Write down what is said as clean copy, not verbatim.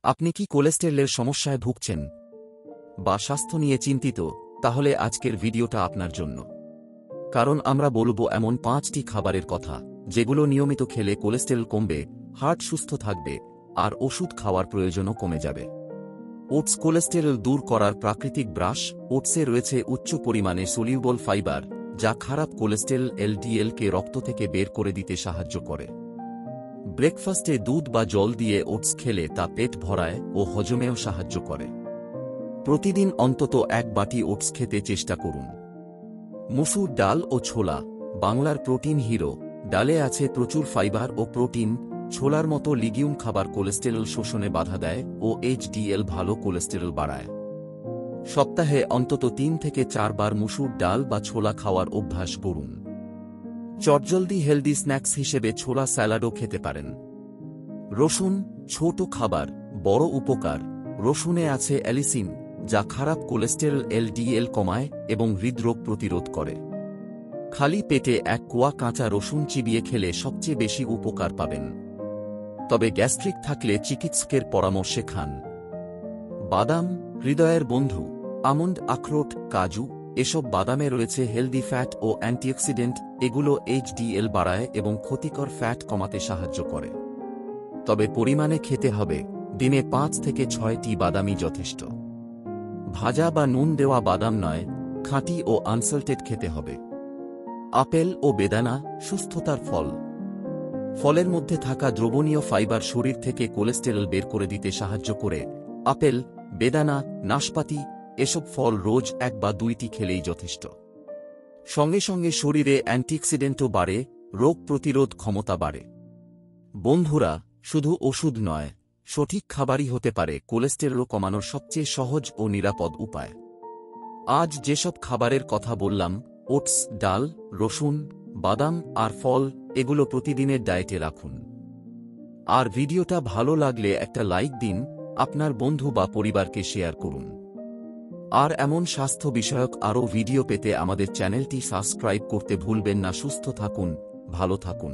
আপনি কি কোলেস্টেরলের সমস্যায় ভুগছেন বা স্বাস্থ্য নিয়ে চিন্তিত, তাহলে আজকের ভিডিওটা আপনার জন্য। কারণ আমরা বলবো এমন 5টি খাবারের কথা যেগুলো নিয়মিত খেলে কোলেস্টেরল কমবে, হার্ট সুস্থ থাকবে আর ওষুধ খাওয়ার প্রয়োজনও কমে যাবে। ওটস কোলেস্টেরল দূর করার প্রাকৃতিক ব্রাশ। ওটসে রয়েছে উচ্চ পরিমাণে সলিউবল ফাইবার, যা খারাপ কোলেস্টেরল এলডিএলকে রক্ত থেকে বের করে দিতে সাহায্য করে। ব্রেকফাস্টে দুধ বা জল দিয়ে ওটস খেলে তা পেট ভরায় ও হজমেও সাহায্য করে। প্রতিদিন অন্তত 1 বাটি ওটস খেতে চেষ্টা করুন। মসুর ডাল ও ছোলা বাংলার প্রোটিন হিরো। ডালে আছে প্রচুর ফাইবার ও প্রোটিন। ছোলার মতো লিগিউম খাবার কোলেস্টেরল শোষণে বাধা দেয় ও এইচডিএল ভালো কোলেস্টেরল বাড়ায়। সপ্তাহে অন্তত 3 থেকে 4 বার মসুর ডাল বা ছোলা খাওয়ার অভ্যাস করুন। চটজলদি হেলদি স্ন্যাক্স হিসেবে ছোলা স্যালাডও খেতে পারেন। রসুন ছোট খাবার, বড় উপকার। রসুনে আছে অ্যালিসিন, যা খারাপ কোলেস্টেরল এলডিএল কমায় এবং হৃদরোগ প্রতিরোধ করে। খালি পেটে 1 কোয়া কাঁচা রসুন চিবিয়ে খেলে সবচেয়ে বেশি উপকার পাবেন। তবে গ্যাস্ট্রিক থাকলে চিকিৎসকের পরামর্শে খান। বাদাম হৃদয়ের বন্ধু। আমন্ড, আখরোট, কাজু এসব বাদামে রয়েছে হেলদি ফ্যাট ও অ্যান্টিঅক্সিডেন্ট। এগুলো এইচডিএল বাড়ায় এবং ক্ষতিকর ফ্যাট কমাতে সাহায্য করে। তবে পরিমাণে খেতে হবে। দিনে 5 থেকে 6টি বাদামই যথেষ্ট। ভাজা বা নুন দেওয়া বাদাম নয়, খাঁটি ও আনসল্টেড খেতে হবে। আপেল ও বেদানা সুস্থতার ফল। ফলের মধ্যে থাকা দ্রবণীয় ফাইবার শরীর থেকে কোলেস্টেরল বের করে দিতে সাহায্য করে। আপেল, বেদানা, নাশপাতি এসব ফল রোজ 1 বা 2টি খেলেই যথেষ্ট। সঙ্গে সঙ্গে শরীরে অ্যান্টিঅক্সিডেন্টও বাড়ে, রোগ প্রতিরোধ ক্ষমতা বাড়ে। বন্ধুরা, শুধু ওষুধ নয়, সঠিক খাবারই হতে পারে কোলেস্টেরল কমানোর সবচেয়ে সহজ ও নিরাপদ উপায়। আজ যেসব খাবারের কথা বললাম, ওটস, ডাল, রসুন, বাদাম আর ফল, এগুলো প্রতিদিনের ডায়েটে রাখুন। আর ভিডিওটা ভালো লাগলে একটা লাইক দিন, আপনার বন্ধু বা পরিবারকে শেয়ার করুন। আর এমন স্বাস্থ্য বিষয়ক আরও ভিডিও পেতে আমাদের চ্যানেলটি সাবস্ক্রাইব করতে ভুলবেন না। সুস্থ থাকুন, ভালো থাকুন।